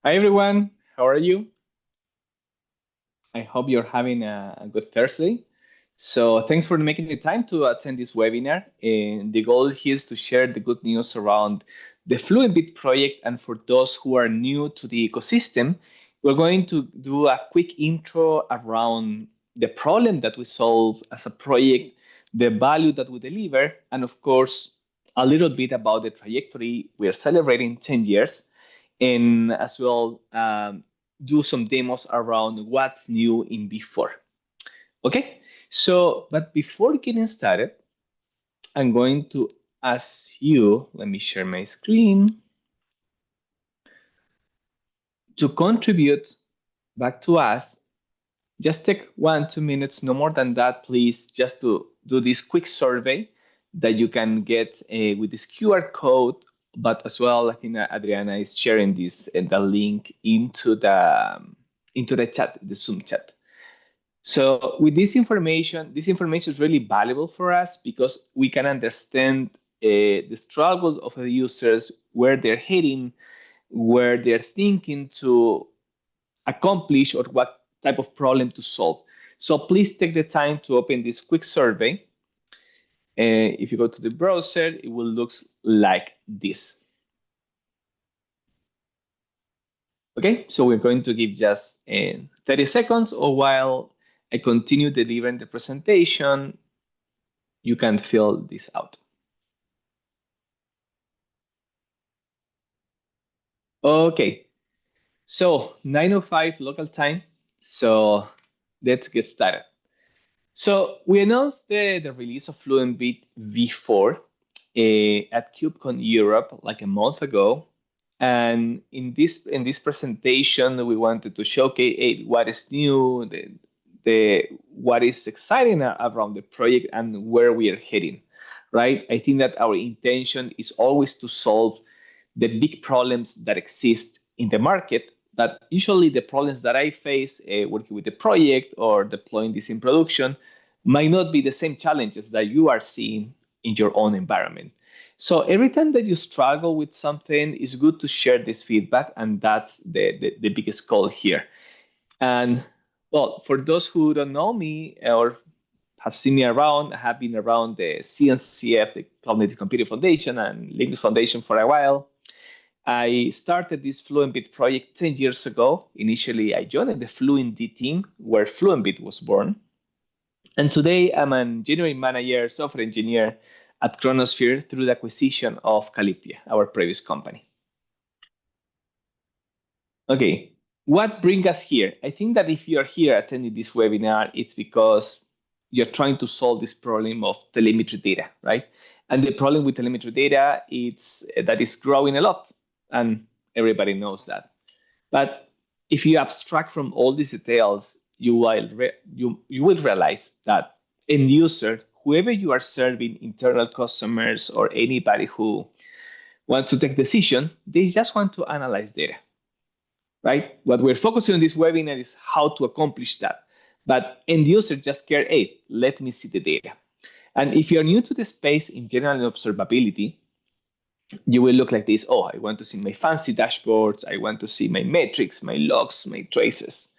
Hi everyone, how are you? I hope you're having a good Thursday. So thanks for making the time to attend this webinar. And the goal here is to share the good news around the Fluent Bit project. And for those who are new to the ecosystem, we're going to do a quick intro around the problem that we solve as a project, the value that we deliver, and of course, a little bit about the trajectory. We are celebrating 10 years and as well do some demos around what's new in V4. Okay, so but before getting started, I'm going to ask you, let me share my screen, to contribute back to us. Just take 1, 2 minutes, no more than that, please, just to do this quick survey that you can get with this QR code. But as well, I think Adriana is sharing this and the link into the chat, the Zoom chat. So with this information is really valuable for us because we can understand the struggles of the users, where they're heading, where they're thinking to accomplish, or what type of problem to solve. So please take the time to open this quick survey. If you go to the browser, it will look like this. Okay, so we're going to give just 30 seconds, or while I continue delivering the presentation, you can fill this out. Okay, so 9:05 local time. So let's get started. So we announced the release of Fluent Bit V4 at KubeCon Europe like a month ago. And in this presentation, we wanted to showcase what is new, the what is exciting around the project and where we are heading, right? I think that our intention is always to solve the big problems that exist in the market. That usually the problems that I face working with the project or deploying this in production might not be the same challenges that you are seeing in your own environment. So every time that you struggle with something, it's good to share this feedback, and that's the biggest goal here. And well, for those who don't know me or have seen me around, I have been around the CNCF, the Cloud Native Computing Foundation, and Linux Foundation for a while. I started this Fluent Bit project 10 years ago. Initially, I joined the Fluent D team where Fluent Bit was born. And today, I'm an engineering manager, software engineer at Chronosphere through the acquisition of Calyptia, our previous company. Okay, what brings us here? I think that if you're here attending this webinar, it's because you're trying to solve this problem of telemetry data, right? And the problem with telemetry data is that it's growing a lot, and everybody knows that. But if you abstract from all these details, you will realize that end user, whoever you are serving, internal customers or anybody who wants to take decision, they just want to analyze data, right? What we're focusing on this webinar is how to accomplish that. But end users just care, hey, let me see the data. And if you're new to the space in general in observability, you will look like this. Oh, I want to see my fancy dashboards. I want to see my metrics, my logs, my traces.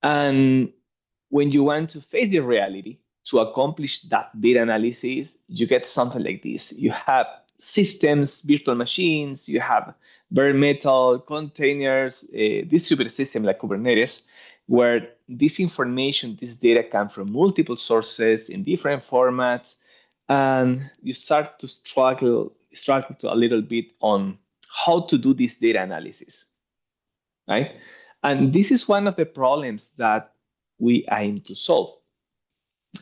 And when you want to face the reality to accomplish that data analysis, you get something like this. You have systems, virtual machines, you have bare metal containers, a distributed system like Kubernetes, where this information, this data come from multiple sources in different formats, and you start to struggle to a little bit on how to do this data analysis, right? And this is one of the problems that we aim to solve.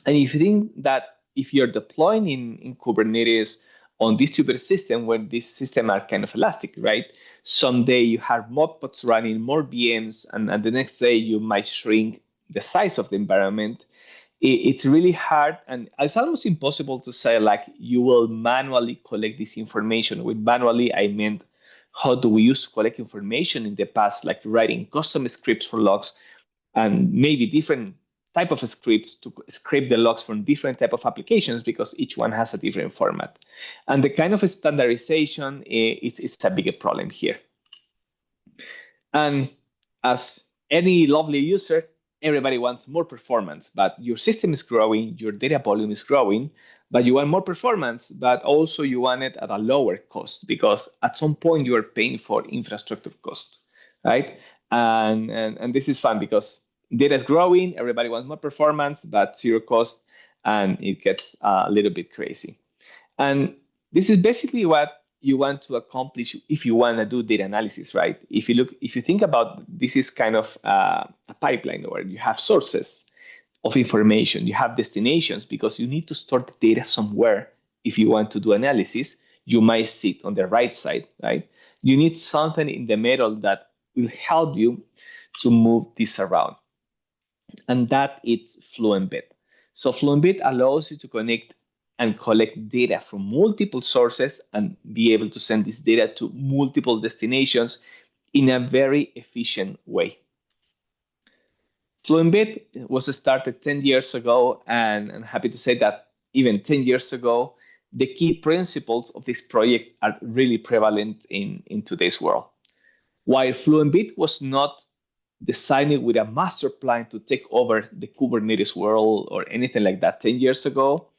And if you think that if you're deploying in Kubernetes on distributed system, where these systems are kind of elastic, right? Someday you have more pods running, more VMs, and the next day you might shrink the size of the environment. It's really hard, and it's almost impossible to say like you will manually collect this information. With manually, I meant how do we use to collect information in the past, like writing custom scripts for logs and maybe different type of scripts to scrape the logs from different type of applications because each one has a different format. And the kind of standardization is a bigger problem here. And as any lovely user, everybody wants more performance, but your system is growing, your data volume is growing, but you want more performance, but also you want it at a lower cost because at some point you are paying for infrastructure costs, right? And this is fun because data is growing, everybody wants more performance, but zero cost, and it gets a little bit crazy. And this is basically what you want to accomplish if you want to do data analysis, right? If you think about this is kind of a pipeline where you have sources of information, you have destinations because you need to store the data somewhere. If you want to do analysis, you might sit on the right side, right? You need something in the middle that will help you to move this around, and that is Fluent Bit. So Fluent Bit allows you to connect and collect data from multiple sources and be able to send this data to multiple destinations in a very efficient way. Fluent Bit was started 10 years ago, and I'm happy to say that even 10 years ago, the key principles of this project are really prevalent in today's world. While Fluent Bit was not designed with a master plan to take over the Kubernetes world or anything like that 10 years ago,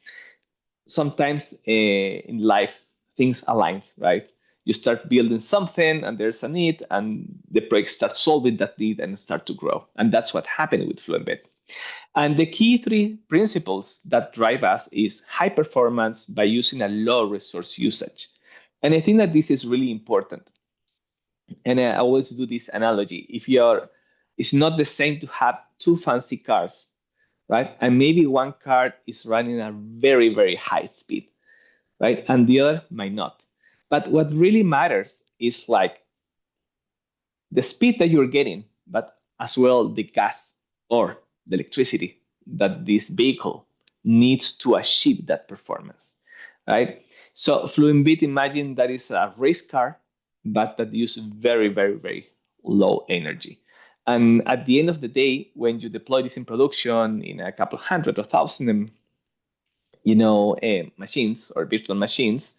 sometimes in life things align, right? You start building something and there's a need, and the project starts solving that need and start to grow. And that's what happened with FluentBit. And the key three principles that drive us is high performance by using a low resource usage. And I think that this is really important. And I always do this analogy. It's not the same to have two fancy cars, right? And maybe one car is running at very, very high speed, right? And the other might not. But what really matters is like the speed that you're getting, but as well the gas or the electricity that this vehicle needs to achieve that performance, right? So Fluent Bit, imagine that is a race car, but that uses very, very, very low energy. And at the end of the day, when you deploy this in production in a couple hundred or thousand, machines or virtual machines,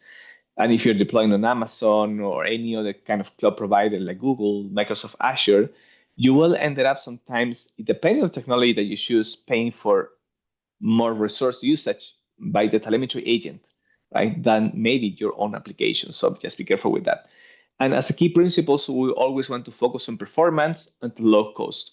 and if you're deploying on Amazon or any other kind of cloud provider like Google, Microsoft Azure, you will end up sometimes, depending on the technology that you choose, paying for more resource usage by the telemetry agent, right, than maybe your own application. So just be careful with that. And as a key principle, so we always want to focus on performance and low cost.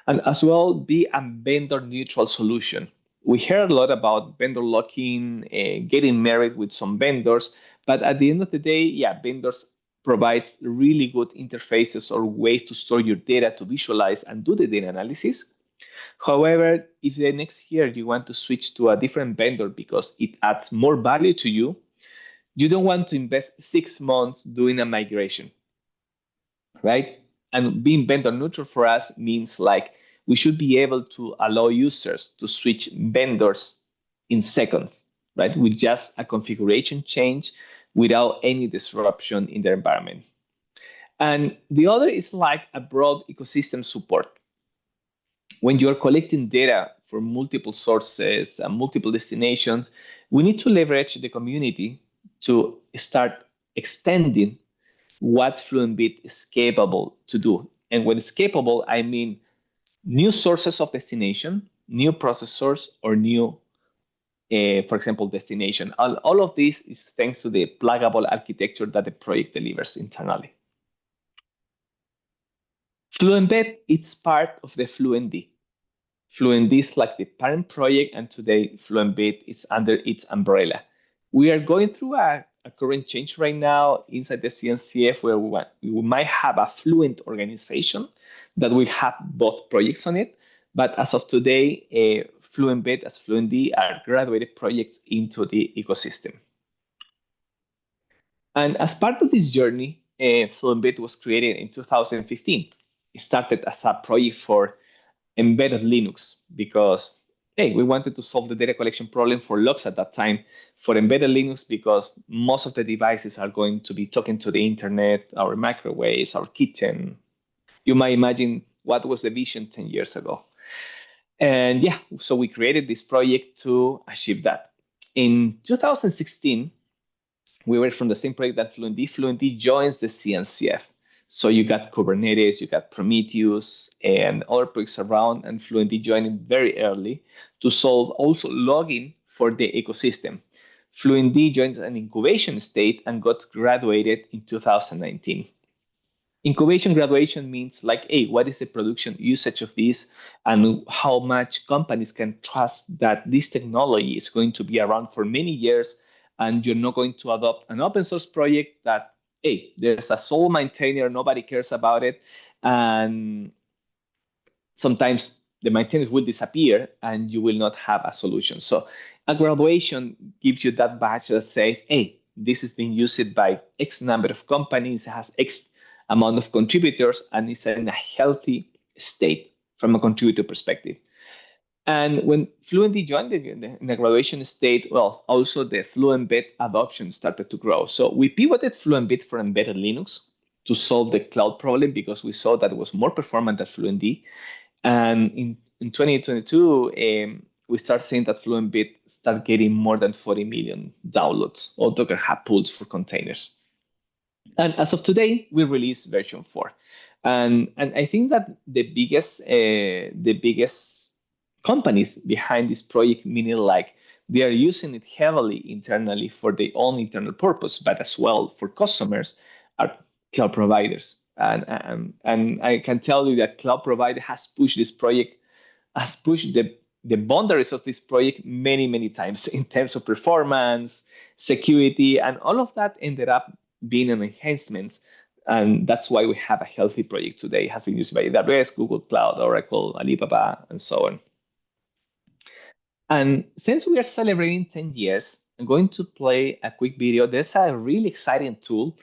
And as well, be a vendor neutral solution. We hear a lot about vendor locking, getting married with some vendors, but at the end of the day, yeah, vendors provide really good interfaces or ways to store your data, to visualize and do the data analysis. However, if the next year you want to switch to a different vendor because it adds more value to you, you don't want to invest 6 months doing a migration, right? And being vendor neutral for us means like we should be able to allow users to switch vendors in seconds, right? With just a configuration change without any disruption in their environment. And the other is like a broad ecosystem support. When you are collecting data from multiple sources and multiple destinations, we need to leverage the community to start extending what Fluent Bit is capable to do. And when it's capable, I mean new sources of destination, new processors, or new, for example, destination. All of this is thanks to the pluggable architecture that the project delivers internally. Fluent Bit is part of the Fluent D. Fluent D is like the parent project, and today Fluent Bit is under its umbrella. We are going through a current change right now inside the CNCF where we might have a Fluent organization that will have both projects on it. But as of today, Fluent Bit as Fluent D are graduated projects into the ecosystem. And as part of this journey, Fluent Bit was created in 2015. It started as a project for embedded Linux because, hey, we wanted to solve the data collection problem for logs at that time for embedded Linux because most of the devices are going to be talking to the internet, our microwaves, our kitchen. You might imagine what was the vision 10 years ago. And yeah, so we created this project to achieve that. In 2016, we were from the same project that Fluent D. Fluent D joins the CNCF. So you got Kubernetes, you got Prometheus, and other projects around, and Fluent Bit joined very early to solve also logging for the ecosystem. Fluent Bit joined an incubation state and got graduated in 2019. Incubation graduation means like, hey, what is the production usage of this, and how much companies can trust that this technology is going to be around for many years, and you're not going to adopt an open source project that, hey, there's a sole maintainer, nobody cares about it, and sometimes the maintenance will disappear and you will not have a solution. So a graduation gives you that badge that says, hey, this is being used by X number of companies, has X amount of contributors, and it's in a healthy state from a contributor perspective. And when Fluent joined in the graduation state, well, also the Fluent Bit adoption started to grow. So we pivoted Fluent Bit for embedded Linux to solve the cloud problem because we saw that it was more performant than Fluent D. And in 2022, we start seeing that Fluent Bit start getting more than 40 million downloads of Docker Hub pools for containers. And as of today, we released version 4. And I think that the biggest companies behind this project, meaning like they are using it heavily internally for their own internal purpose, but as well for customers, are cloud providers. And I can tell you that cloud provider has pushed the boundaries of this project many times in terms of performance, security, and all of that ended up being an enhancement. And that's why we have a healthy project today. It has been used by AWS, Google Cloud, Oracle, Alibaba, and so on. And since we are celebrating 10 years, I'm going to play a quick video. There's a really exciting tool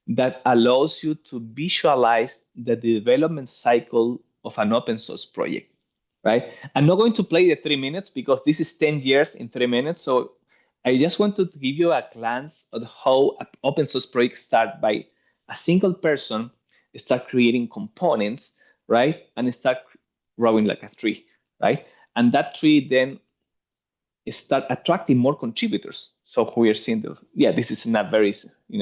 that allows you to visualize the development cycle of an open source project, right? I'm not going to play the 3 minutes because this is 10 years in 3 minutes. So I just wanted to give you a glance of how an open source project starts by a single person start creating components, right? And start growing like a tree, right? And that tree then start attracting more contributors. So we are seeing this is not very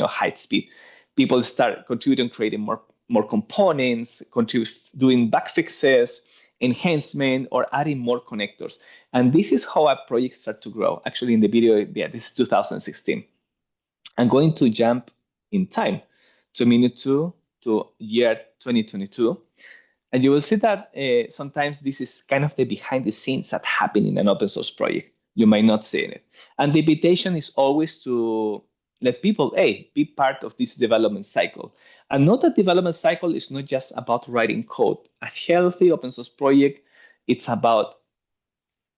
high speed. People start contributing, creating more components, doing bug fixes, enhancement, or adding more connectors. And this is how a project starts to grow. Actually, in the video, this is 2016. I'm going to jump in time to minute 2 to year 2022. And you will see that sometimes this is kind of the behind the scenes that happen in an open source project. You might not see it. And the invitation is always to let people, be part of this development cycle. And know that development cycle is not just about writing code. A healthy open source project, it's about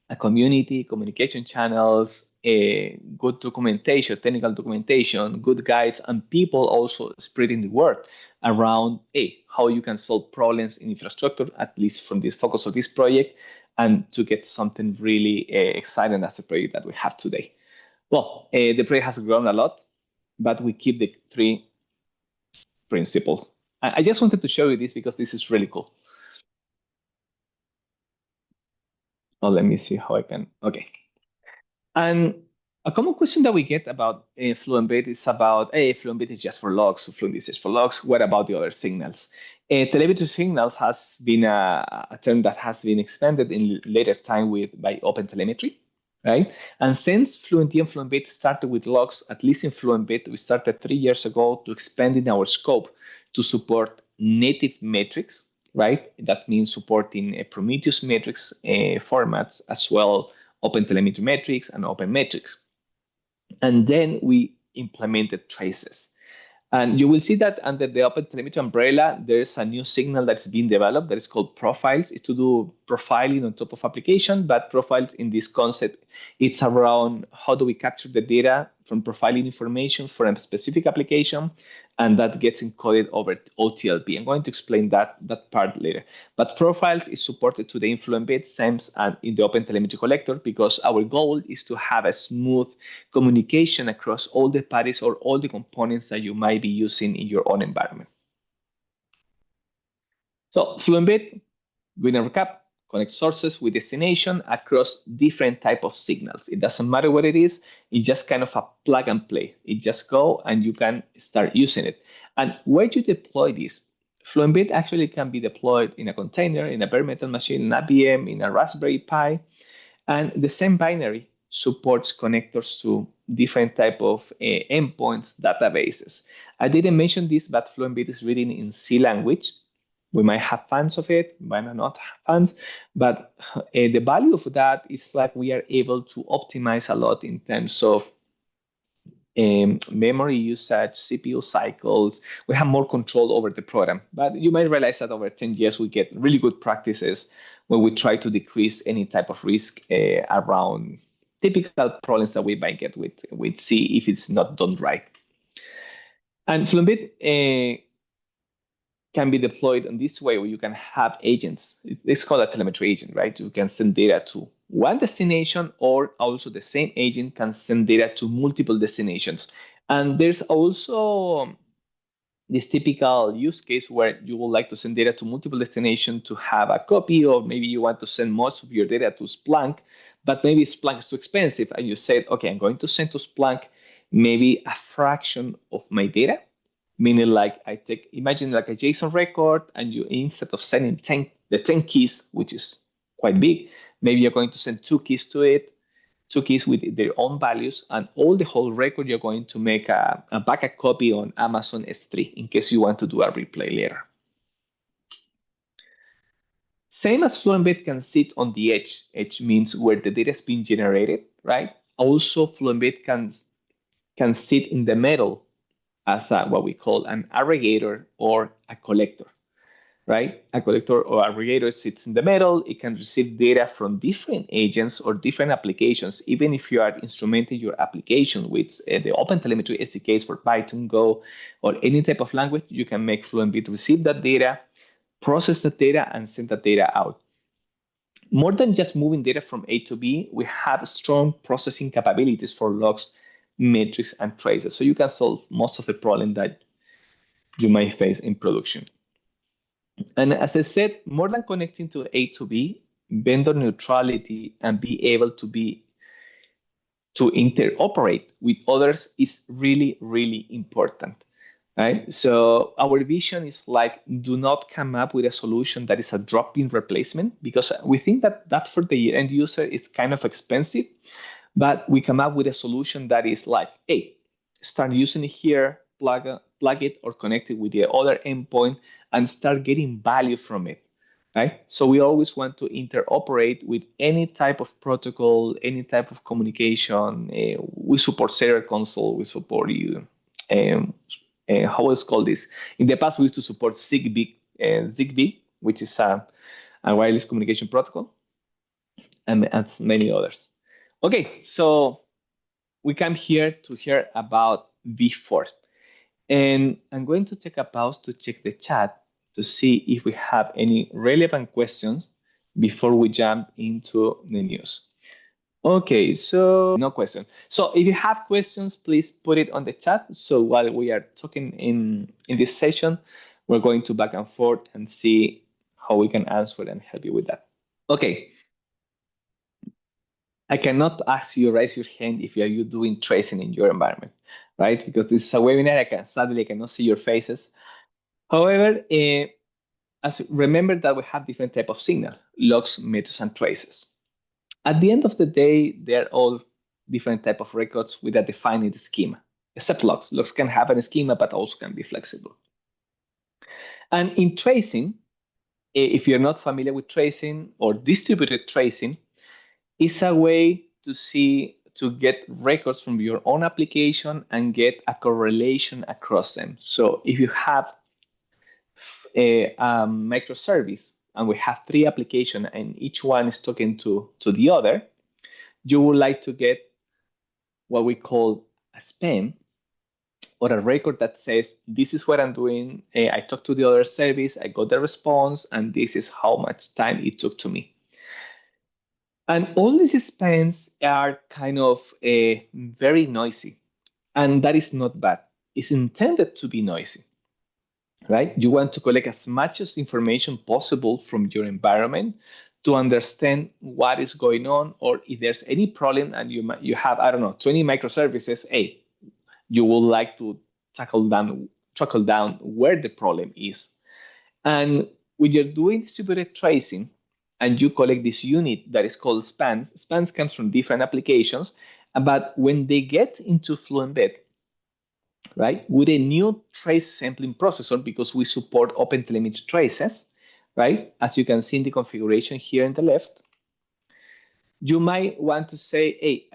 a community, communication channels, good documentation, technical documentation, good guides, and people also spreading the word around how you can solve problems in infrastructure, at least from this focus of this project, and to get something really exciting as a project that we have today. Well, the project has grown a lot, but we keep the 3 principles. I just wanted to show you this because this is really cool. Oh, let me see how I can. Okay. And a common question that we get about Fluent Bit is about, Fluent Bit is just for logs, so Fluent Bit is for logs. What about the other signals? Telemetry signals has been a term that has been expanded in later time by OpenTelemetry, right? And since Fluent and Fluent Bit started with logs, at least in Fluent Bit, we started 3 years ago to expand in our scope to support native metrics, right? That means supporting Prometheus metrics formats as well, OpenTelemetry metrics and Open metrics. And then we implemented traces. And you will see that under the OpenTelemetry umbrella, there's a new signal that's being developed that is called profiles. It's to do profiling on top of application, but profiles in this concept, it's around how do we capture the data from profiling information for a specific application, and that gets encoded over OTLP. I'm going to explain that part later. But profiles is supported today in Fluent Bit, same as in the OpenTelemetry collector, because our goal is to have a smooth communication across all the parties or all the components that you might be using in your own environment. So Fluent Bit, going to recap, connect sources with destination across different type of signals. It doesn't matter what it is. It's just kind of a plug and play. It just go and you can start using it. And where do you deploy this? Fluent Bit actually can be deployed in a container, in a bare metal machine, in a VM, in a Raspberry Pi, and the same binary supports connectors to different type of endpoints databases. I didn't mention this, but Fluent Bit is written in C language. We might have fans of it, might not have fans, but the value of that is like we are able to optimize a lot in terms of memory usage, CPU cycles. We have more control over the program. But you might realize that over 10 years, we get really good practices when we try to decrease any type of risk around typical problems that we might get with C if it's not done right. And Fluentbit can be deployed in this way where you can have agents. It's called a telemetry agent, right? You can send data to one destination, or also the same agent can send data to multiple destinations. And there's also this typical use case where you would like to send data to multiple destinations to have a copy, or maybe you want to send most of your data to Splunk, but maybe Splunk is too expensive. And you said, okay, I'm going to send to Splunk maybe a fraction of my data. Meaning, like imagine like a JSON record, and you, instead of sending 10 keys, which is quite big, maybe you're going to send 2 keys to it, 2 keys with their own values, and all the whole record you're going to make a backup copy on Amazon S3 in case you want to do a replay later. Same as Fluentbit can sit on the edge. Edge means where the data is being generated, right? Also, Fluentbit can sit in the middle as what we call an aggregator or a collector, right? A collector or aggregator sits in the middle. It can receive data from different agents or different applications. Even if you are instrumenting your application with the OpenTelemetry SDKs for Python, Go, or any type of language, you can make Fluentbit receive that data, process that data, and send that data out. More than just moving data from A to B, we have strong processing capabilities for logs, metrics, and traces. So you can solve most of the problem that you might face in production. And as I said, more than connecting to A to B, vendor neutrality and be able to interoperate with others is really, really important. Right? So our vision is like, do not come up with a solution that is a drop-in replacement, because we think that for the end user is kind of expensive. But we come up with a solution that is like, hey, start using it here, plug it or connect it with the other endpoint, and start getting value from it, right? So we always want to interoperate with any type of protocol, any type of communication. We support Serial Console, we support you. How is called this? In the past, we used to support Zigbee, which is a wireless communication protocol, and many others. Okay, so we come here to hear about V4. And I'm going to take a pause to check the chat to see if we have any relevant questions before we jump into the news. Okay, so no question. So if you have questions, please put it on the chat. So while we are talking in this session, we're going to back and forth and see how we can answer and help you with that. Okay. I cannot ask you raise your hand if you doing tracing in your environment, right? Because this is a webinar. Sadly, I cannot see your faces. However, remember that we have different type of signal: logs, metrics, and traces. At the end of the day, they're all different type of records with a defined schema, except logs. Logs can have a schema, but also can be flexible. And in tracing, if you're not familiar with tracing or distributed tracing, it's a way to get records from your own application and get a correlation across them. So if you have a microservice and we have 3 applications and each one is talking to the other, you would like to get what we call a span, or a record that says, this is what I'm doing. I talked to the other service, I got the response, and this is how much time it took to me. And all these spans are kind of very noisy, and that is not bad. It's intended to be noisy, right? You want to collect as much as information possible from your environment to understand what is going on, or if there's any problem and you have, I don't know, 20 microservices, hey, you would like to tackle down where the problem is. And when you're doing distributed tracing and you collect this unit that is called spans, spans comes from different applications, but when they get into Fluent Bit, right, with a new trace sampling processor, because we support OpenTelemetry traces, right, as you can see in the configuration here in the left, you might want to say, hey,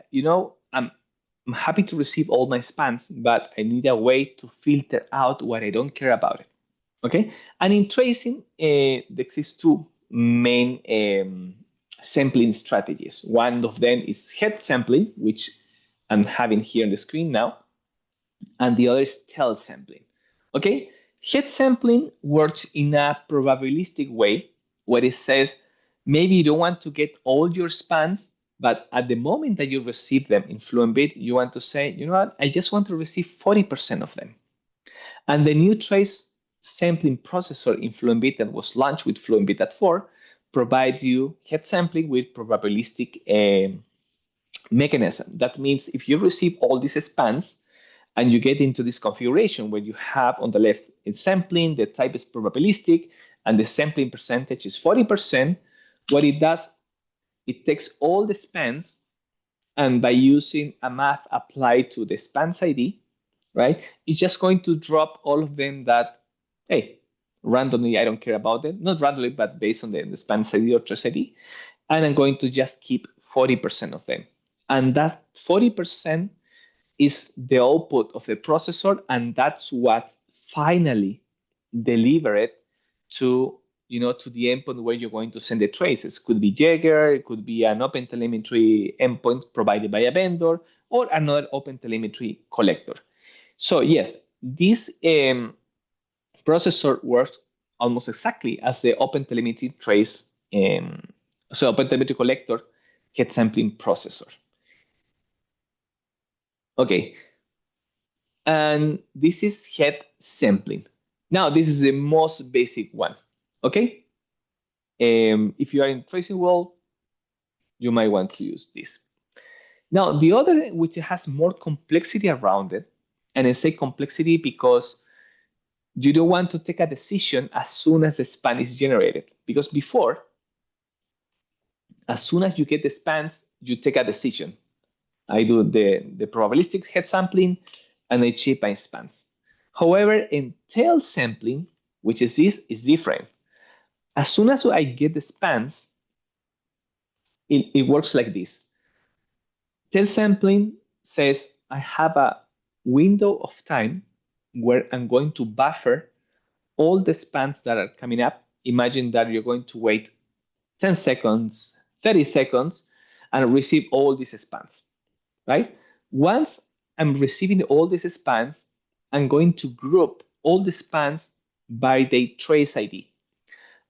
I'm happy to receive all my spans, but I need a way to filter out what I don't care about it. Okay, and in tracing, there exist two main sampling strategies. One of them is head sampling, which I'm having here on the screen now, and the other is tail sampling. Okay, head sampling works in a probabilistic way, where it says maybe you don't want to get all your spans, but at the moment that you receive them in Fluent Bit, you want to say, you know what, I just want to receive 40% of them. And the new trace sampling processor in Fluent Bit that was launched with Fluent Bit at 4 provides you head sampling with probabilistic mechanism. That means if you receive all these spans and you get into this configuration where you have on the left it's sampling, the type is probabilistic, and the sampling percentage is 40%, what it does, it takes all the spans, and by using a math applied to the spans ID, right, it's just going to drop all of them that, hey, randomly, I don't care about them, not randomly, but based on the spans ID or trace ID, and I'm going to just keep 40% of them. And that 40% is the output of the processor, and that's what finally deliver it to to the endpoint where you're going to send the traces. Could be Jaeger, it could be an OpenTelemetry endpoint provided by a vendor, or another OpenTelemetry collector. So yes, this processor works almost exactly as the OpenTelemetry trace, so OpenTelemetry collector head sampling processor. Okay, and this is head sampling. Now, this is the most basic one. Okay, if you are in tracing world, you might want to use this. Now, the other, which has more complexity around it, and I say complexity because you don't want to take a decision as soon as the span is generated. Because before, as soon as you get the spans, you take a decision. I do the probabilistic head sampling, and I check my spans. However, in tail sampling, which is this, is different. As soon as I get the spans, it works like this. Tail sampling says I have a window of time where I'm going to buffer all the spans that are coming up. Imagine that you're going to wait 10 seconds, 30 seconds, and receive all these spans, right? Once I'm receiving all these spans, I'm going to group all the spans by the trace ID.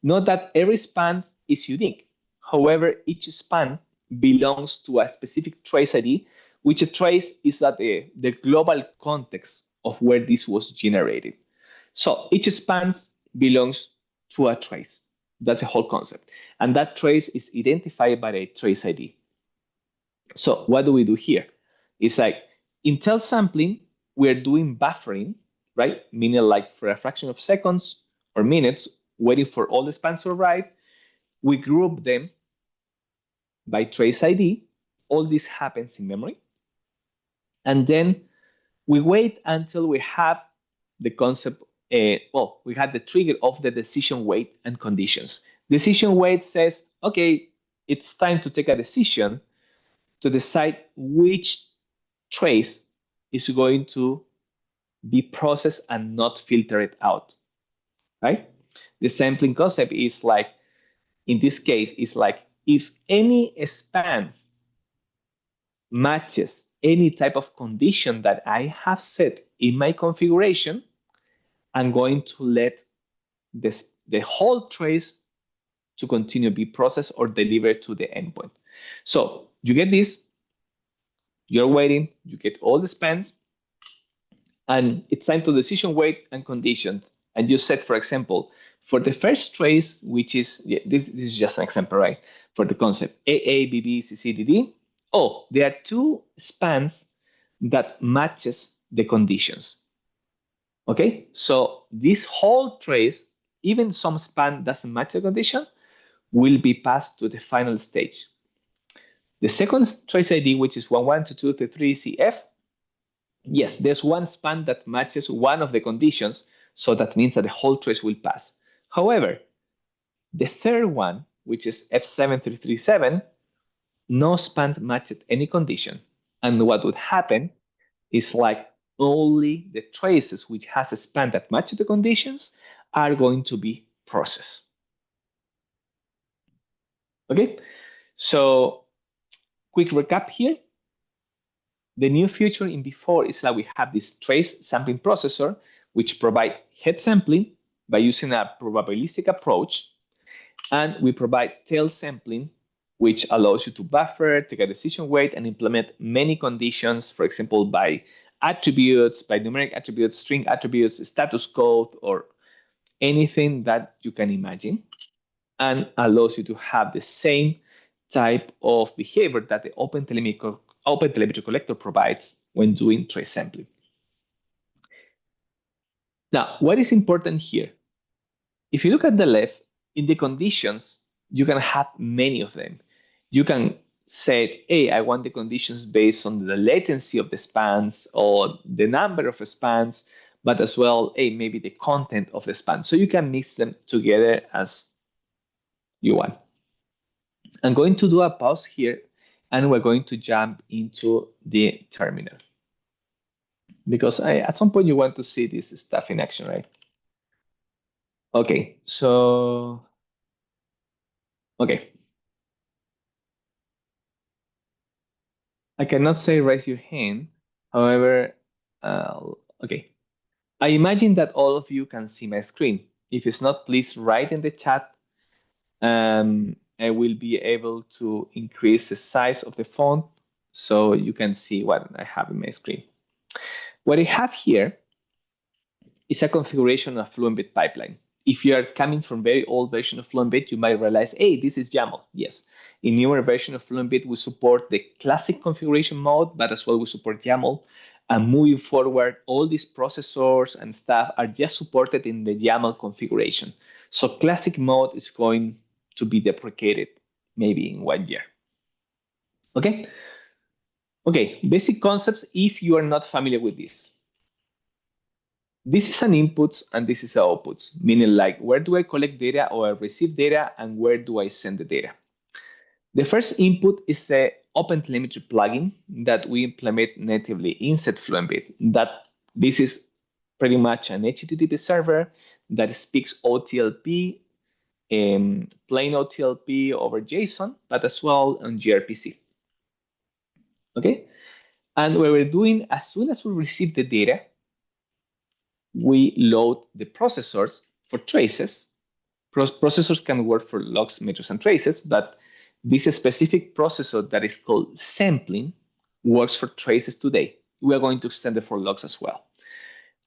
Note that every span is unique. However, each span belongs to a specific trace ID, which a trace is at the global context of where this was generated. So each span belongs to a trace. That's the whole concept. And that trace is identified by a trace ID. So what do we do here? It's like in tail sampling, we're doing buffering, right? Meaning like for a fraction of seconds or minutes, waiting for all the spans to arrive. We group them by trace ID. All this happens in memory. And then we wait until we have the concept, we have the trigger of the decision weight and conditions. Decision weight says, okay, it's time to take a decision to decide which trace is going to be processed and not filtered out, right? The sampling concept is like, in this case, is like if any spans matches any type of condition that I have set in my configuration, I'm going to let the whole trace to continue to be processed or delivered to the endpoint. So you get this, you're waiting, you get all the spans, and it's time to decision weight and conditions. And you set, for example, for the first trace, which is, this is just an example, right? For the concept, AA, BB, CC, DD. Oh, there are two spans that matches the conditions. Okay, so this whole trace even some span doesn't match the condition, will be passed to the final stage. The second trace ID, which is 112233CF, yes, there's one span that matches one of the conditions, so that means that the whole trace will pass. However, the third one, which is F7337, no span matched any condition. And what would happen is like only the traces which has a span that matches the conditions are going to be processed. Okay, so quick recap here. The new feature in before is that we have this trace sampling processor, which provide head sampling by using a probabilistic approach. And we provide tail sampling, which allows you to buffer, take a decision weight, and implement many conditions, for example, by attributes, by numeric attributes, string attributes, status code, or anything that you can imagine, and allows you to have the same type of behavior that the OpenTelemetry collector provides when doing trace sampling. Now, what is important here? If you look at the left, in the conditions, you can have many of them. You can say, hey, I want the conditions based on the latency of the spans or the number of spans, but as well, hey, maybe the content of the span. So you can mix them together as you want. I'm going to do a pause here, and we're going to jump into the terminal. Because at some point you want to see this stuff in action, right? Okay, so, okay. I cannot say raise your hand. However, okay. I imagine that all of you can see my screen. If it's not, please write in the chat. I will be able to increase the size of the font so you can see what I have in my screen. What I have here is a configuration of Fluent Bit pipeline. If you are coming from very old version of Fluent Bit, you might realize, hey, this is YAML. Yes, in newer version of Fluent Bit, we support the classic configuration mode, but as well we support YAML. And moving forward, all these processors and stuff are just supported in the YAML configuration. So classic mode is going to be deprecated maybe in 1 year. Okay? Okay, basic concepts if you are not familiar with this. This is an inputs and this is an outputs, meaning like where do I collect data or I receive data and where do I send the data? The first input is the OpenTelemetry plugin that we implement natively inside Fluent Bit. This is pretty much an HTTP server that speaks OTLP, plain OTLP over JSON, but as well on gRPC. Okay, and what we're doing, as soon as we receive the data, we load the processors for traces. Processors can work for logs, metrics, and traces, but this specific processor that is called sampling works for traces today. We are going to extend it for logs as well.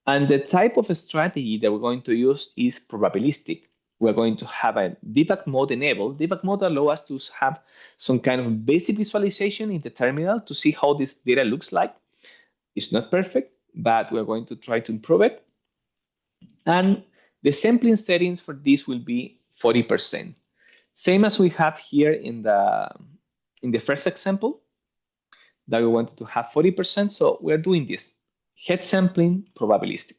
And the type of strategy that we're going to use is probabilistic. We're going to have a debug mode enabled. Debug mode allows us to have some kind of basic visualization in the terminal to see how this data looks like. It's not perfect, but we're going to try to improve it. And the sampling settings for this will be 40%. Same as we have here in the first example that we wanted to have 40%. So we're doing this head sampling probabilistic.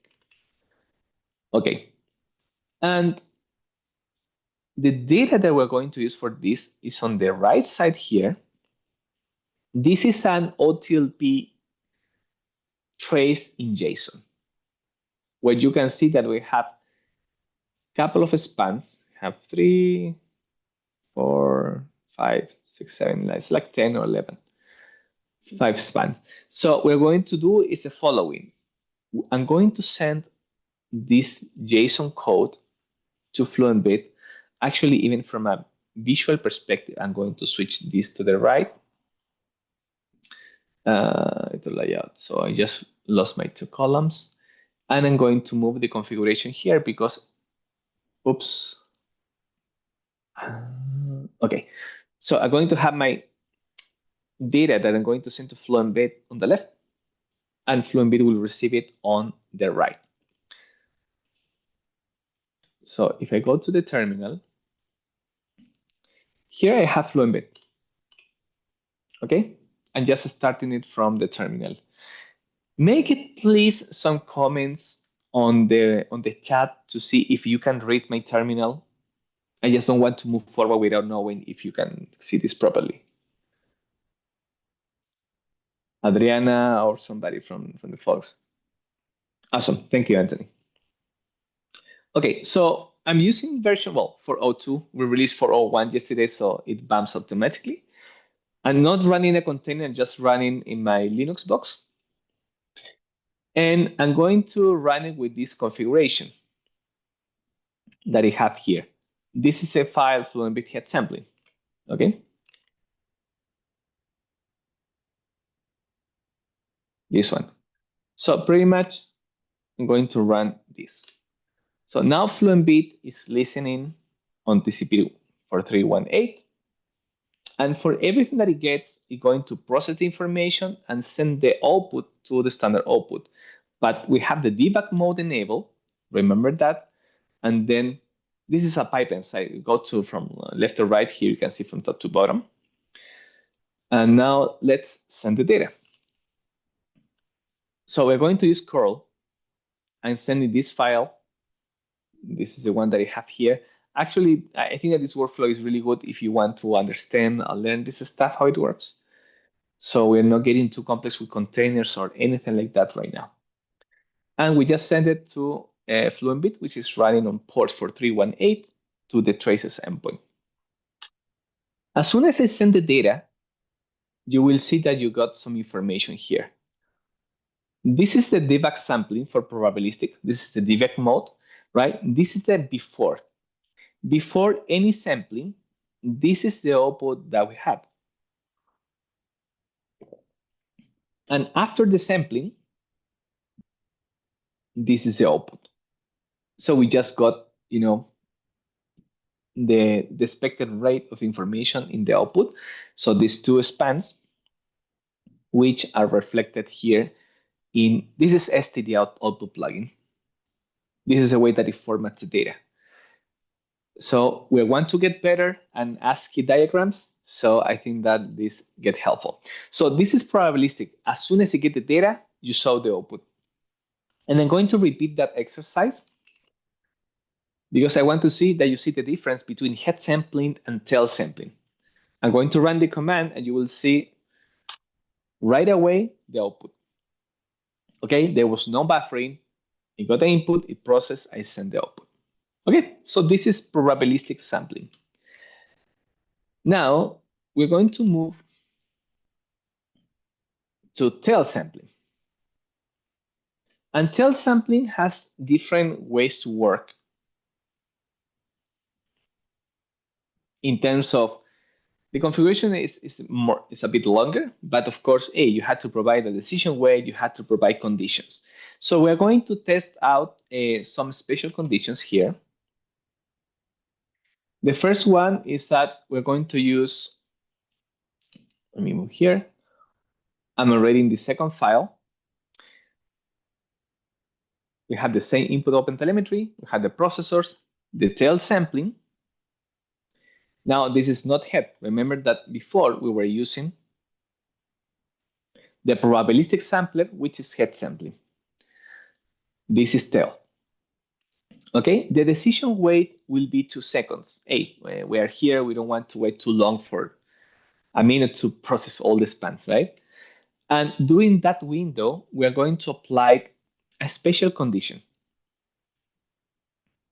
Okay. And the data that we're going to use for this is on the right side here. This is an OTLP trace in JSON, where you can see that we have a couple of spans, have 3, 4, 5, 6, 7, it's like 10 or 11, 5 span. So what we're going to do is the following. I'm going to send this JSON code to Fluent Bit. Actually, even from a visual perspective, I'm going to switch this to the right. The layout. So I just lost my 2 columns. And I'm going to move the configuration here because, oops. Okay, so I'm going to have my data that I'm going to send to Fluent Bit on the left, and Fluent Bit will receive it on the right. So if I go to the terminal, here I have Fluent Bit. Okay, I'm just starting it from the terminal. Make it please some comments on the chat to see if you can read my terminal. I just don't want to move forward without knowing if you can see this properly. Adriana or somebody from the folks. Awesome. Thank you, Anthony. Okay, so I'm using version, well, for O2. We released 4.01 yesterday, so it bumps automatically. I'm not running a container, I'm just running in my Linux box. And I'm going to run it with this configuration that I have here. This is a file Fluent Bit head sampling. Okay. This one. So pretty much I'm going to run this. So now Fluent Bit is listening on TCP for 318. And for everything that it gets, it's going to process the information and send the output to the standard output. But we have the debug mode enabled. Remember that. And then this is a pipeline. So I go to from left to right here. You can see from top to bottom. And now let's send the data. So we're going to use curl and sending this file. This is the one that I have here. Actually, I think that this workflow is really good if you want to understand and learn this stuff, how it works. So we're not getting too complex with containers or anything like that right now. And we just send it to Fluent Bit, which is running on port 4318 to the traces endpoint. As soon as I send the data, you will see that you got some information here. This is the debug sampling for probabilistic. This is the debug mode, right? This is the before. Before any sampling, this is the output that we have. And after the sampling, this is the output. So we just got, the expected rate of information in the output. So these two spans, which are reflected here in, this is std output plugin. This is a way that it formats the data. So we want to get better and ASCII diagrams. So I think that this get helpful. So this is probabilistic. As soon as you get the data, you show the output. And I'm going to repeat that exercise because I want to see that you see the difference between head sampling and tail sampling. I'm going to run the command and you will see right away the output. Okay, there was no buffering. It got the input, it processed, I send the output. Okay, so this is probabilistic sampling. Now we're going to move to tail sampling. And tail sampling has different ways to work in terms of the configuration is a bit longer, but of course, you had to provide a decision weight, you had to provide conditions. So we're going to test out some special conditions here. The first one is that we're going to use, let me move here. I'm already in the second file. We have the same input OpenTelemetry, we have the processors, the tail sampling. Now this is not head. Remember that before we were using the probabilistic sampler, which is head sampling. This is tail. Okay, the decision wait will be 2 seconds. Hey, we are here, we don't want to wait too long for a minute to process all the spans, right? And during that window, we are going to apply a special condition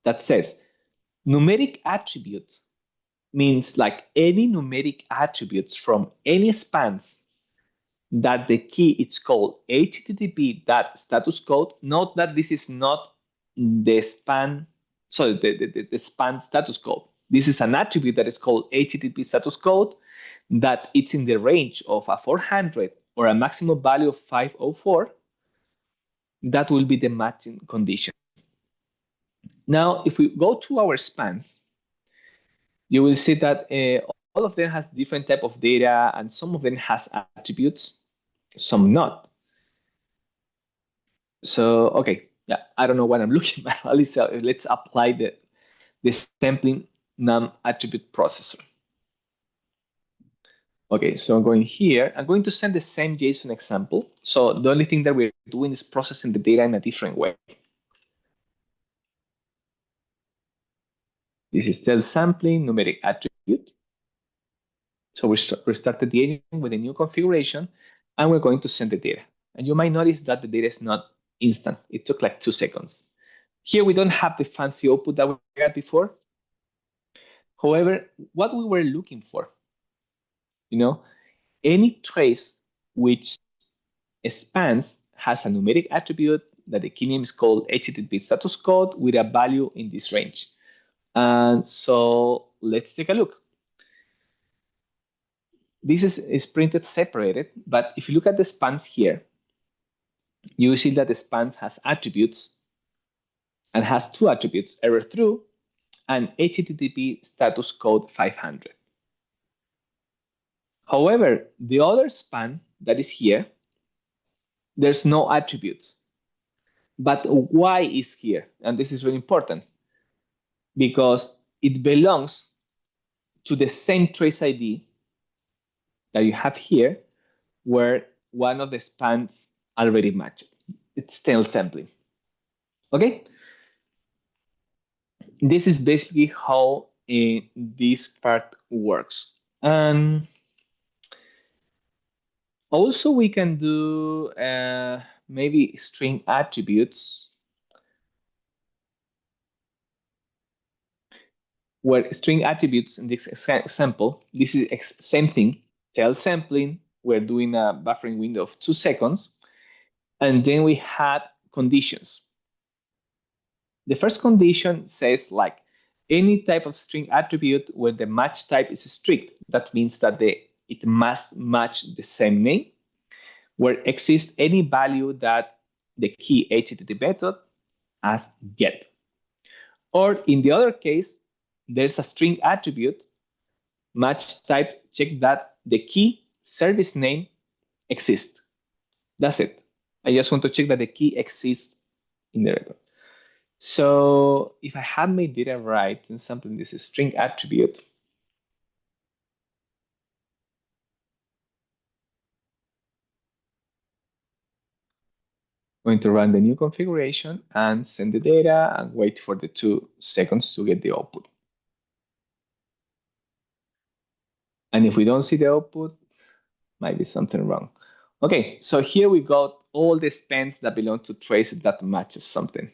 that says numeric attributes means like any numeric attributes from any spans that the key is called HTTP that status code. Note that this is not the span, sorry, the span status code. This is an attribute that is called HTTP status code that it's in the range of a 400 or a maximum value of 504. That will be the matching condition. Now, if we go to our spans, you will see that all of them has different type of data and some of them has attributes, some not. So, okay, yeah, I don't know what I'm looking at. Let's apply the sampling non-attribute processor. Okay, so I'm going here. I'm going to send the same JSON example. So the only thing that we're doing is processing the data in a different way. This is still sampling numeric attribute. So we restarted the agent with a new configuration, and we're going to send the data. And you might notice that the data is not instant. It took like 2 seconds. Here we don't have the fancy output that we had before. However, what we were looking for, any trace which spans has a numeric attribute that the key name is called HTTP status code with a value in this range. And so let's take a look. This is printed separated, but if you look at the spans here, you see that the spans has attributes and has 2 attributes, error through and HTTP status code 500. However, the other span that is here, there's no attributes. But why is here? And this is very important because it belongs to the same trace ID that you have here, where one of the spans already matched. It's still sampling. Okay? This is basically how this part works. And also we can do maybe string attributes, where string attributes in this example, this is same thing, tail sampling, we're doing a buffering window of 2 seconds, and then we had conditions. The first condition says like any type of string attribute where the match type is strict. That means that it must match the same name, where exists any value that the key HTTP method as get. Or in the other case, there's a string attribute, match type, check that the key service name exists. That's it. I just want to check that the key exists in the record. So if I have my data right, and something this is string attribute, I'm going to run the new configuration and send the data and wait for the 2 seconds to get the output. And if we don't see the output, might be something wrong. Okay, so here we got all the spans that belong to traces that matches something.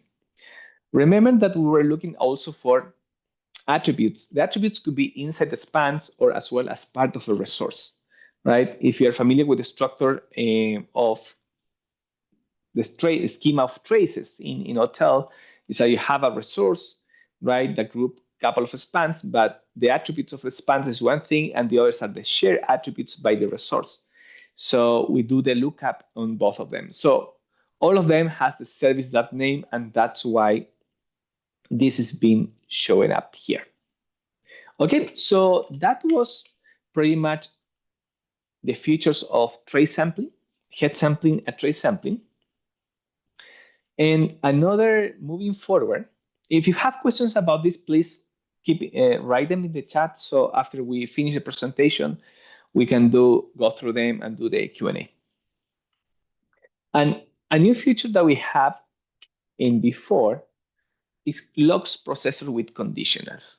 Remember that we were looking also for attributes. The attributes could be inside the spans or as well as part of a resource, right? If you're familiar with the structure of the schema of traces in OTel, is that you have a resource, right, that group couple of spans, but the attributes of the spans is one thing, and the others are the shared attributes by the resource. So we do the lookup on both of them. So all of them has the service that name, and that's why this is being showing up here. Okay, so that was pretty much the features of trace sampling, head sampling, and trace sampling. And another, moving forward, if you have questions about this, please write them in the chat. So after we finish the presentation, we can go through them and do the Q&A. And a new feature that we have in before is logs processor with conditionals.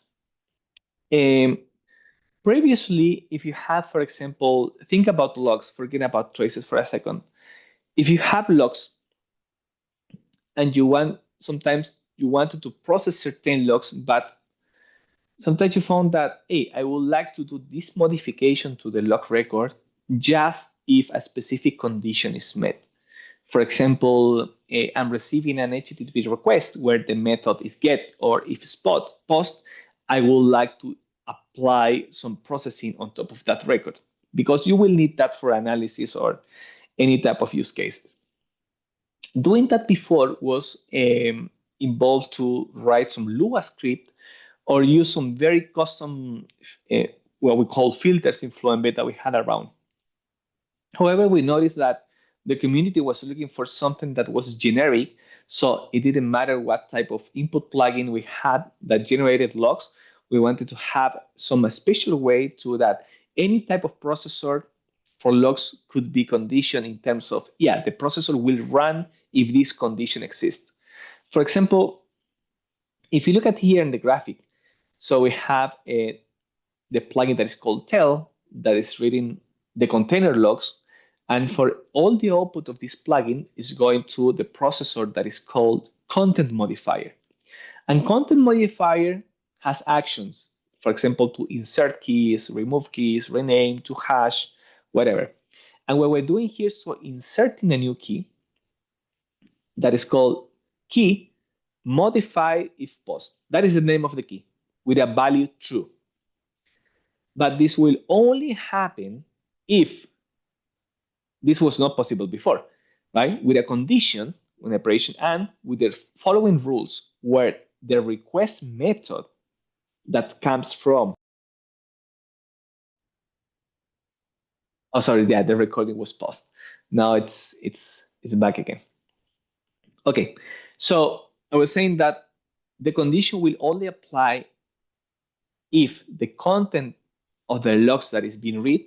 Previously, if you have, for example, think about logs, forget about traces for a second. If you have logs and sometimes you wanted to process certain logs, but sometimes you found that, hey, I would like to do this modification to the log record just if a specific condition is met. For example, I'm receiving an HTTP request where the method is get, or if spot post, I would like to apply some processing on top of that record, because you will need that for analysis or any type of use case. Doing that before was involved to write some Lua script or use some very custom, what we call filters in Fluent Bit that we had around. However, we noticed that the community was looking for something that was generic, so it didn't matter what type of input plugin we had that generated logs. We wanted to have some special way to that any type of processor for logs could be conditioned in terms of, yeah, the processor will run if this condition exists. For example, if you look at here in the graphic, so we have the plugin that is called tel that is reading the container logs. And for all the output of this plugin is going to the processor that is called content modifier. And content modifier has actions, for example, to insert keys, remove keys, rename, to hash, whatever. And what we're doing here, so inserting a new key that is called key modify if post. That is the name of the key with a value true. But this will only happen if this was not possible before, right? With a condition, an operation, and with the following rules where the request method that comes from, oh, sorry, yeah, the recording was paused. Now it's back again. Okay, so I was saying that the condition will only apply if the content of the logs that is being read,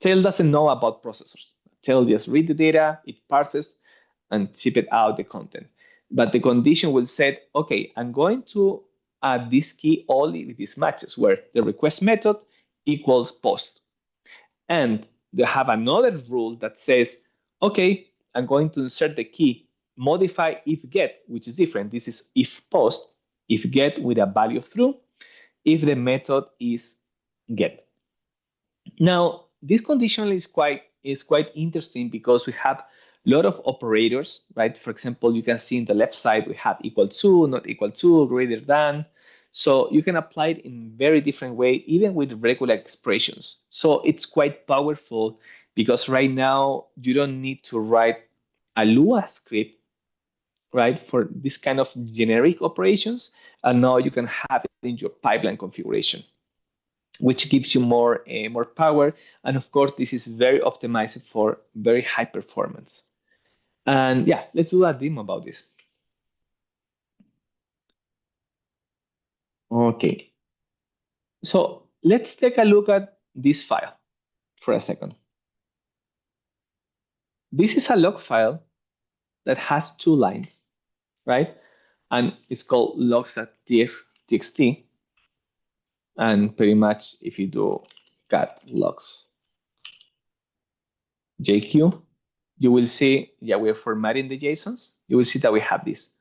Tail doesn't know about processors. Tail just read the data, it parses, and ship it out the content. But the condition will say, okay, I'm going to add this key only with these matches, where the request method equals post. And they have another rule that says, okay, I'm going to insert the key, modify if get, which is different. This is if post, if get with a value of true, if the method is get. Now, this conditional is quite interesting because we have a lot of operators, right? For example, you can see in the left side we have equal to, not equal to, greater than. So you can apply it in very different way, even with regular expressions. So it's quite powerful because right now you don't need to write a Lua script, right, for this kind of generic operations. And now you can have it in your pipeline configuration, which gives you more power. And of course, this is very optimized for very high performance. And yeah, let's do a demo about this. Okay. So let's take a look at this file for a second. This is a log file that has 2 lines, right? And it's called logs.txt. And pretty much if you do cat logs JQ, you will see, yeah, we're formatting the JSONs. You will see that we have these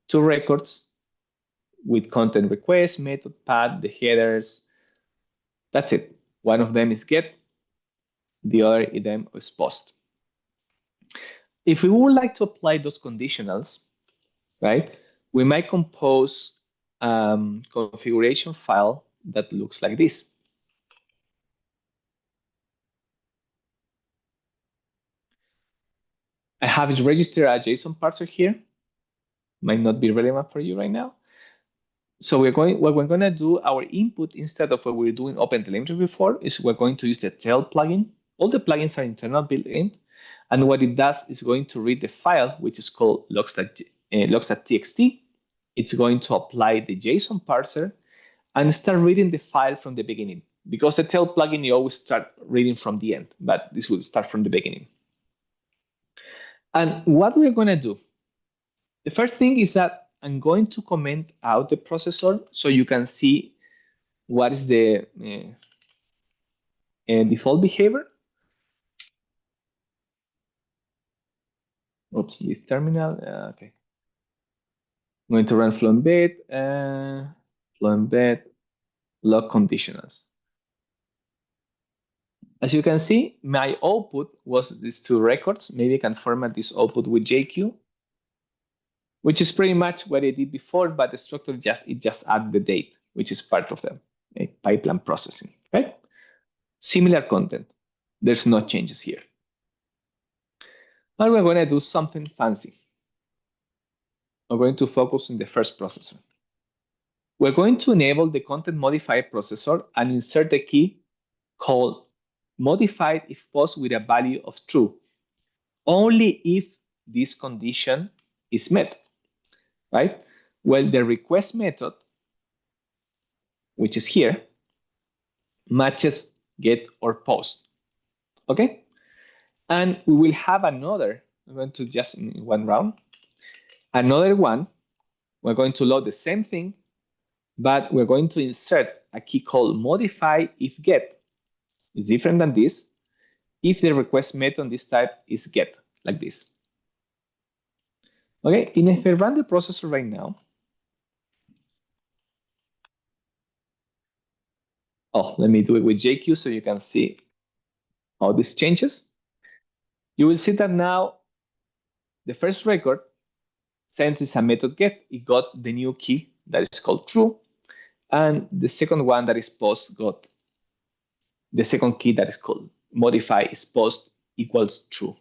2 records with content request, method, path, the headers. That's it. One of them is get, the other of them is post. If we would like to apply those conditionals, right, we might compose configuration file that looks like this. I have it registered a JSON parser here. Might not be relevant for you right now. So what we're going to do, our input, instead of what we were doing OpenTelemetry before, is we're going to use the tel plugin. All the plugins are internal built-in. And what it does is going to read the file, which is called logs.txt. It's going to apply the JSON parser and start reading the file from the beginning. Because the tel plugin, you always start reading from the end, but this will start from the beginning. And what we're going to do, the first thing is that I'm going to comment out the processor so you can see what is the default behavior. Oops, this terminal. Okay. I'm going to run Fluent Bit, Fluent Bit, log conditionals. As you can see, my output was these 2 records. Maybe I can format this output with JQ, which is pretty much what I did before, but the structure just add the date, which is part of the pipeline processing, right? Similar content. There's no changes here. Now we're going to do something fancy. We're going to focus on the first processor. We're going to enable the content modifier processor and insert the key called modified if post with a value of true. only if this condition is met, right? Well, the request method, which is here, matches get or post, okay? And we will have another, I'm going to just in one round, another one, we're going to load the same thing, but we're going to insert a key called modify if get. It's different than this. If the request method on this type is get, like this. Okay, and if I run the processor right now, let me do it with JQ so you can see how this changes. You will see that now the first record, since it's a method get, it got the new key that is called true. And the second one that is post got the second key that is called modify is post equals true.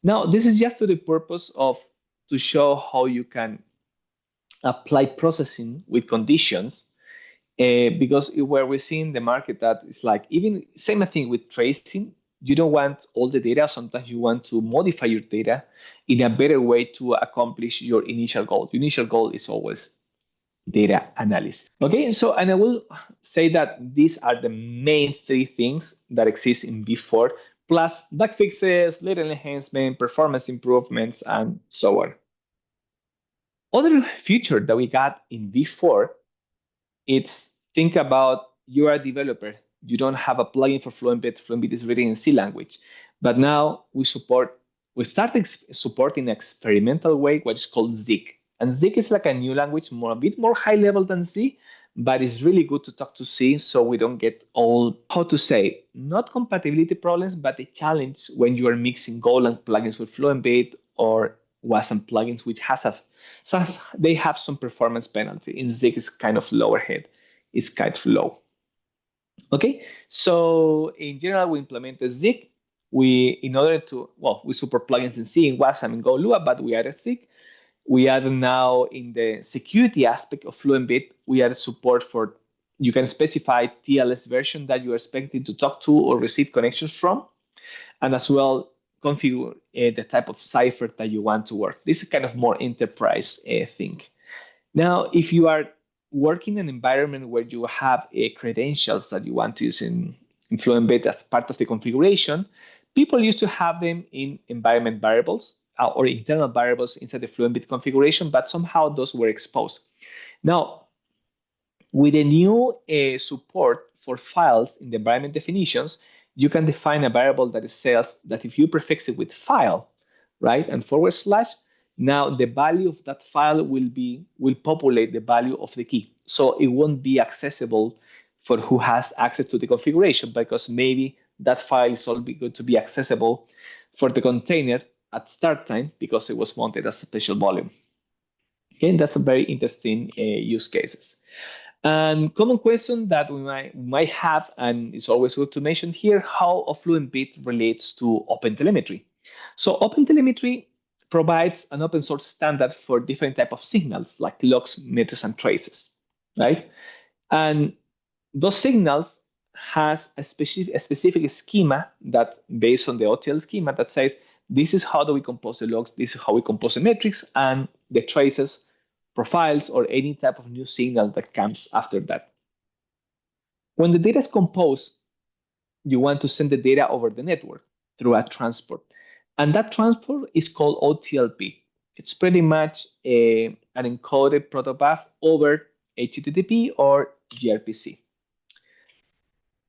Now, this is just to the purpose of to show how you can apply processing with conditions, because where we're seeing the market that is like even same thing with tracing. You don't want all the data. Sometimes you want to modify your data in a better way to accomplish your initial goal. Your initial goal is always data analysis. Okay, so and I will say that these are the main three things that exist in V4, plus bug fixes, latent enhancement, performance improvements, and so on. Other feature that we got in V4, it's think about you are a developer. You don't have a plugin for Fluent Bit. Fluent Bit is written in C language, but now we started supporting experimental way, what is called Zig. And Zig is like a new language, a bit more high level than C, but it's really good to talk to C so we don't get all, how to say, not compatibility problems, but a challenge when you are mixing Golang plugins with Fluent Bit or Wasm plugins, which so they have some performance penalty. In Zig, it's kind of lower head, it's kind of low. Okay, so in general, we implemented Zig. We support plugins in C, in Wasm, in Go Lua, but we added Zig. We added now in the security aspect of Fluent Bit, we added support for, you can specify TLS version that you are expecting to talk to or receive connections from, and as well configure the type of cipher that you want to work. This is kind of more enterprise thing. Now, if you are working in an environment where you have credentials that you want to use in Fluent Bit as part of the configuration, people used to have them in environment variables or internal variables inside the Fluent Bit configuration, but somehow those were exposed. Now, with the new support for files in the environment definitions, you can define a variable that says that if you prefix it with file, right, and /, now the value of that file will populate the value of the key. So it won't be accessible for who has access to the configuration, because maybe that file is only going to be accessible for the container at start time because it was mounted as a special volume. Okay, that's a very interesting use cases. And common question that we might have, and it's always good to mention here, how a Fluent Bit relates to OpenTelemetry. So OpenTelemetry provides an open source standard for different type of signals like logs, metrics, and traces, right? And those signals has a specific schema that based on the OTL schema that says this is how do we compose the logs, this is how we compose the metrics, and the traces, profiles, or any type of new signal that comes after that. When the data is composed, you want to send the data over the network through a transport. And that transport is called OTLP. It's pretty much an encoded protobuf over HTTP or gRPC.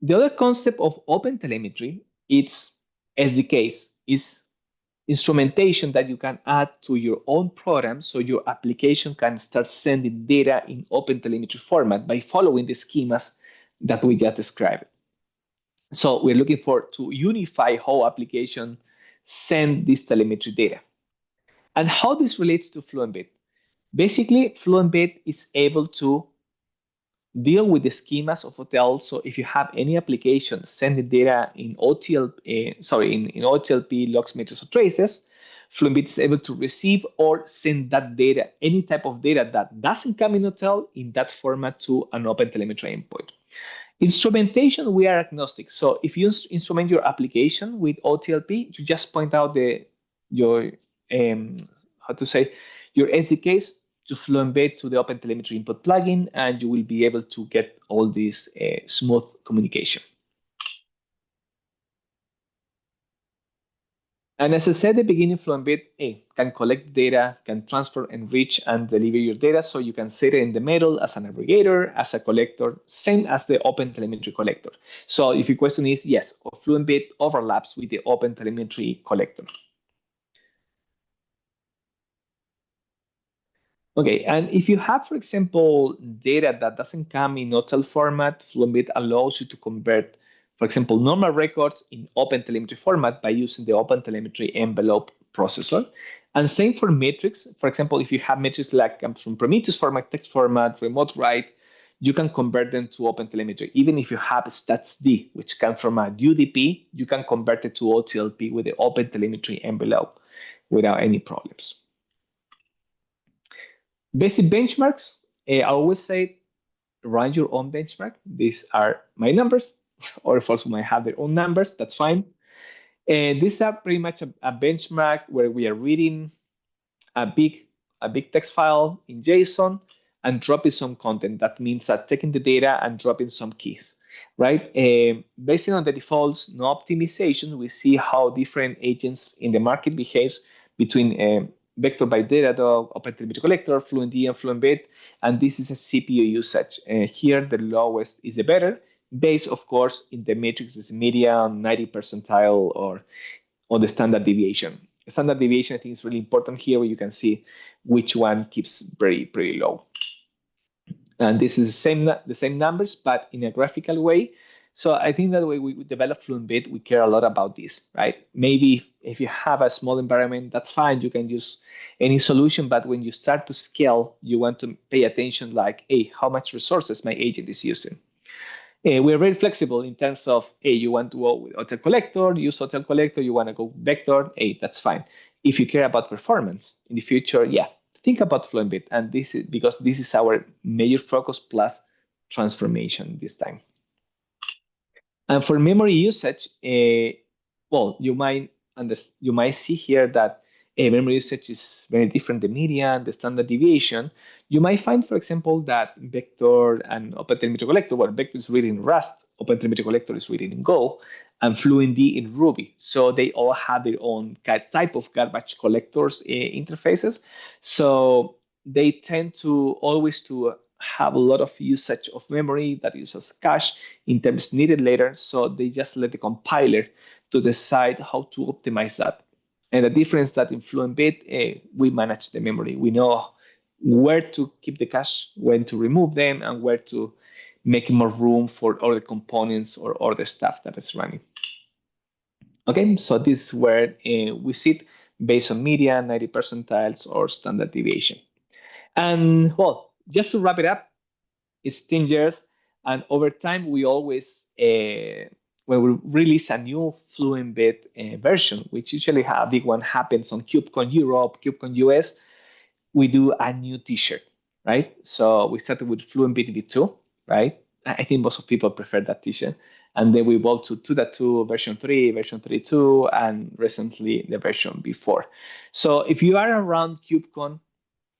The other concept of OpenTelemetry, it's SDKs, is instrumentation that you can add to your own program so your application can start sending data in OpenTelemetry format by following the schemas that we just described. So we're looking to unify how application send this telemetry data. And how this relates to Fluent Bit. Basically, Fluent Bit is able to deal with the schemas of OTL. So if you have any application sending data in OTLP, logs, metrics, or traces, Fluent Bit is able to receive or send that data, any type of data that doesn't come in OTL, in that format to an OpenTelemetry endpoint. Instrumentation, we are agnostic. So if you instrument your application with OTLP, you just point out your how to say your SDKs to Fluent Bit to the OpenTelemetry input plugin, and you will be able to get all this smooth communication. And as I said at the beginning, FluentBit can collect data, can transfer, enrich, and deliver your data. So you can sit in the middle as an aggregator, as a collector, same as the OpenTelemetry collector. So if your question is, yes, FluentBit overlaps with the OpenTelemetry collector. Okay, and if you have, for example, data that doesn't come in OTel format, FluentBit allows you to convert, for example, normal records in OpenTelemetry format by using the OpenTelemetry envelope processor. And same for metrics. For example, if you have metrics like comes from Prometheus format, text format, remote write, you can convert them to OpenTelemetry. Even if you have statsd, which comes from a UDP, you can convert it to OTLP with the OpenTelemetry envelope without any problems. Basic benchmarks, I always say run your own benchmark. These are my numbers, or folks might have their own numbers, that's fine. And these are pretty much a benchmark where we are reading a big text file in JSON and dropping some content. That means that taking the data and dropping some keys, right? Based on the defaults, no optimization, we see how different agents in the market behaves between Vector by Datadog, OpenTelemetry Collector, FluentD, and FluentBit, and this is a CPU usage. Here, the lowest is the better, based, of course, in the matrix is median, 90 percentile, or the standard deviation. Standard deviation, I think, is really important here, where you can see which one keeps pretty low. And this is the same numbers, but in a graphical way. So I think that when we develop Fluent Bit, we care a lot about this, right? Maybe if you have a small environment, that's fine. You can use any solution, but when you start to scale, you want to pay attention like, hey, how much resources my agent is using. We're very flexible in terms of, hey, you want to go with hotel collector, use hotel collector, you want to go vector, hey, that's fine. If you care about performance in the future, yeah, think about FluentBit. And this is because this is our major focus plus transformation this time. And for memory usage, well, you might see here that memory usage is very different, the median, the standard deviation. You might find, for example, that Vector and OpenTelemetry Collector, well, Vector is written in Rust, OpenTelemetry Collector is written in Go, and FluentD in Ruby. So they all have their own type of garbage collectors interfaces. So they tend to always to have a lot of usage of memory that uses cache in terms needed later. So they just let the compiler to decide how to optimize that. And the difference that in FluentBit, we manage the memory. We know where to keep the cache, when to remove them, and where to make more room for other components or other stuff that is running. Okay, so this is where we sit based on median, 90 percentiles, or standard deviation. And well, just to wrap it up, it's 10 years. And over time, we always, when we release a new Fluent Bit version, which usually a big one happens on KubeCon Europe, KubeCon US, we do a new t-shirt, right? So we started with Fluent Bit V2, right? I think most of people prefer that t-shirt. And then we evolved to 2.2, version 3, version 3.2, and recently the version before. So if you are around KubeCon,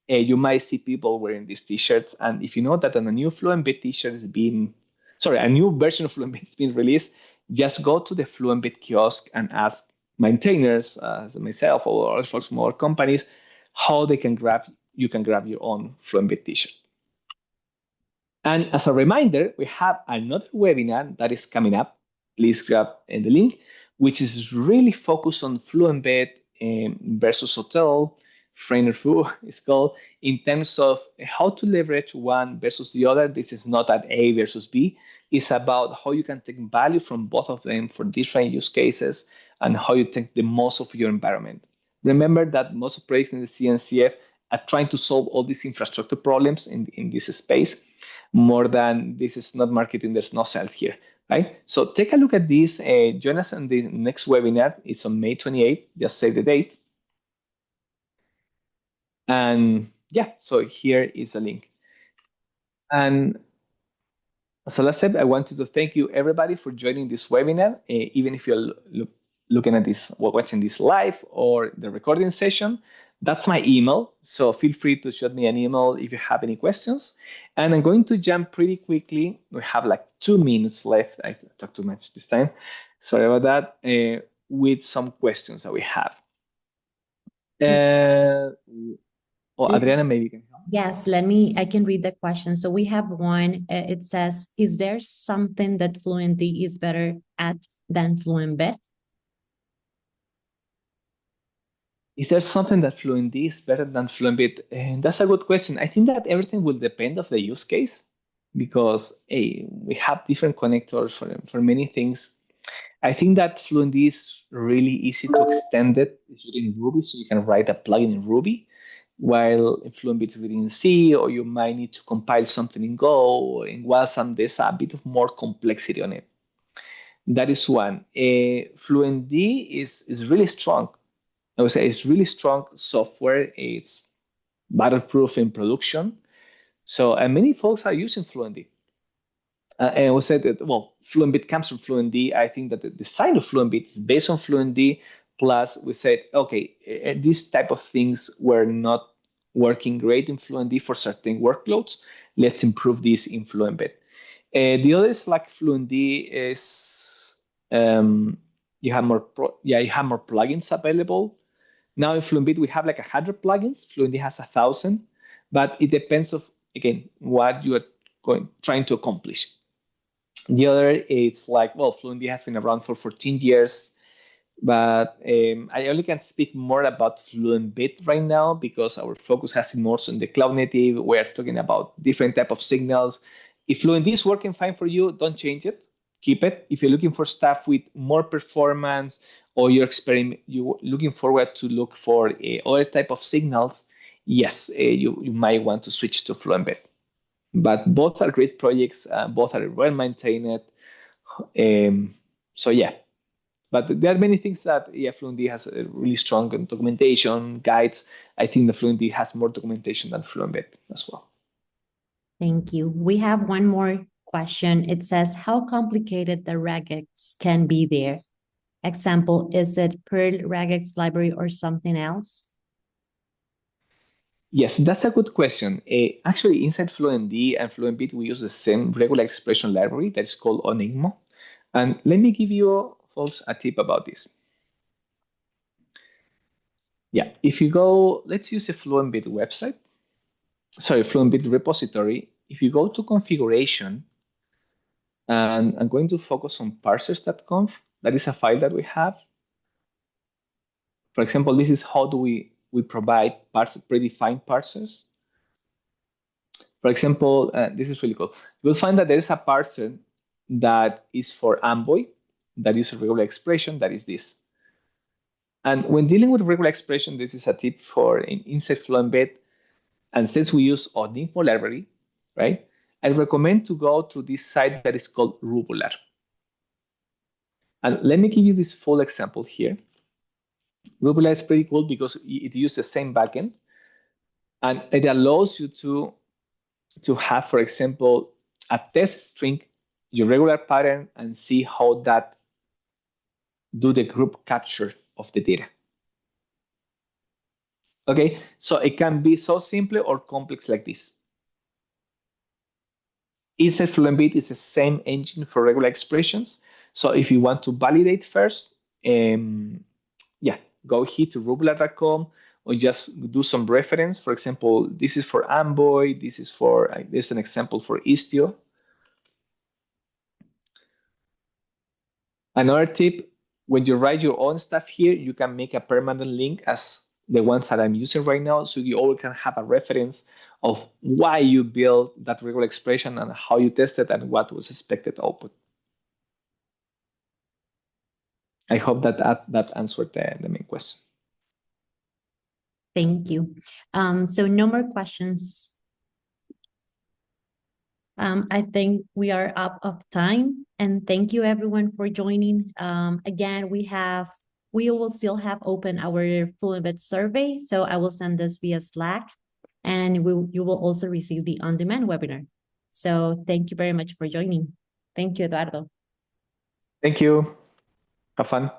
you might see people wearing these t-shirts. And if you know that a new Fluent Bit t-shirt is a new version of Fluent Bit is being released, just go to the Fluent Bit kiosk and ask maintainers, myself or other folks from other companies, how you can grab your own Fluent Bit t-shirt. And as a reminder, we have another webinar that is coming up. Please grab the link, which is really focused on Fluent Bit versus Hotel, Frainer-Fu is called, in terms of how to leverage one versus the other. This is not an A versus B. It's about how you can take value from both of them for different use cases and how you take the most of your environment. Remember that most of projects in the CNCF are trying to solve all these infrastructure problems in this space. More than this is not marketing, there's no sales here, right? So take a look at this. Join us on the next webinar. It's on May 28th. Just save the date. And yeah, so here is a link. And So last step, I wanted to thank you everybody for joining this webinar, even if you're looking at this, watching this live or the recording session. That's my email, so feel free to shoot me an email if you have any questions. And I'm going to jump pretty quickly. We have like 2 minutes left. I talked too much this time. Sorry about that. With some questions that we have. Adriana, maybe you can help. Yes, I can read the question. So we have one, it says, is there something that Fluent D is better at than Fluent Bit? Is there something that Fluent D is better than Fluent Bit? That's a good question. I think that everything will depend of the use case because we have different connectors for many things. I think that Fluent D is really easy to extend it. It's written in Ruby, so you can write a plugin in Ruby, while Fluent Bit is written in C, or you might need to compile something in Go or in Wasm. There's a bit of more complexity on it. That is one. Fluent D is really strong. I would say it's really strong software. It's battle-proof in production. So, and many folks are using Fluent D. And we said that, well, Fluent Bit comes from Fluent D. I think that the design of Fluent Bit is based on Fluent D. Plus, we said, okay, these type of things were not working great in Fluent D for certain workloads. Let's improve this in Fluent Bit. The other is like Fluent D is you have more you have more plugins available. Now in Fluent Bit we have like 100 plugins. Fluent D has 1,000, but it depends of again what you are trying to accomplish. The other, it's like, well, Fluent D has been around for 14 years, but I only can speak more about Fluent Bit right now because our focus has been more on the cloud native. We're talking about different type of signals. If Fluent D is working fine for you, don't change it. Keep it. If you're looking for stuff with more performance or you're looking forward to look for other type of signals, yes, you might want to switch to Fluent Bit. But both are great projects. Both are well maintained. So yeah, but there are many things that Fluent D has a really strong documentation, guides. I think the Fluent D has more documentation than Fluent Bit as well. Thank you. We have one more question. It says, how complicated the regex can be there? Example, is it Perl regex library or something else? Yes, that's a good question. Actually, inside Fluent D and Fluent Bit, we use the same regular expression library that is called Onigmo. And let me give you folks a tip about this. Yeah, if you go, let's use a Fluent Bit website. Sorry, Fluent Bit repository. If you go to configuration, and I'm going to focus on parsers.conf, that is a file that we have. For example, this is how do we provide predefined parsers. For example, this is really cool. You'll find that there is a parser that is for Envoy, that is a regular expression, that is this. And when dealing with regular expression, this is a tip for inside Fluent Bit. And since we use Onigmo library, right, I recommend to go to this site that is called Rubular. And let me give you this full example here. Rubular is pretty cool because it uses the same backend, and it allows you to have, for example, a test string, your regular pattern, and see how that do the group capture of the data. Okay, so it can be so simple or complex like this. Inside Fluent Bit is the same engine for regular expressions. So if you want to validate first, yeah, go here to rubular.com or just do some reference. For example, this is for Envoy. This is for, there's an example for Istio. Another tip, when you write your own stuff here, you can make a permanent link as the ones that I'm using right now. So you always can have a reference of why you built that regular expression and how you tested and what was expected output. I hope that answered the main question. Thank you. So no more questions. I think we are up of time, and thank you everyone for joining. Again, we will still have open our Fluent Bit survey, so I will send this via Slack, and you will also receive the on-demand webinar. So thank you very much for joining. Thank you, Eduardo. Thank you. Have fun.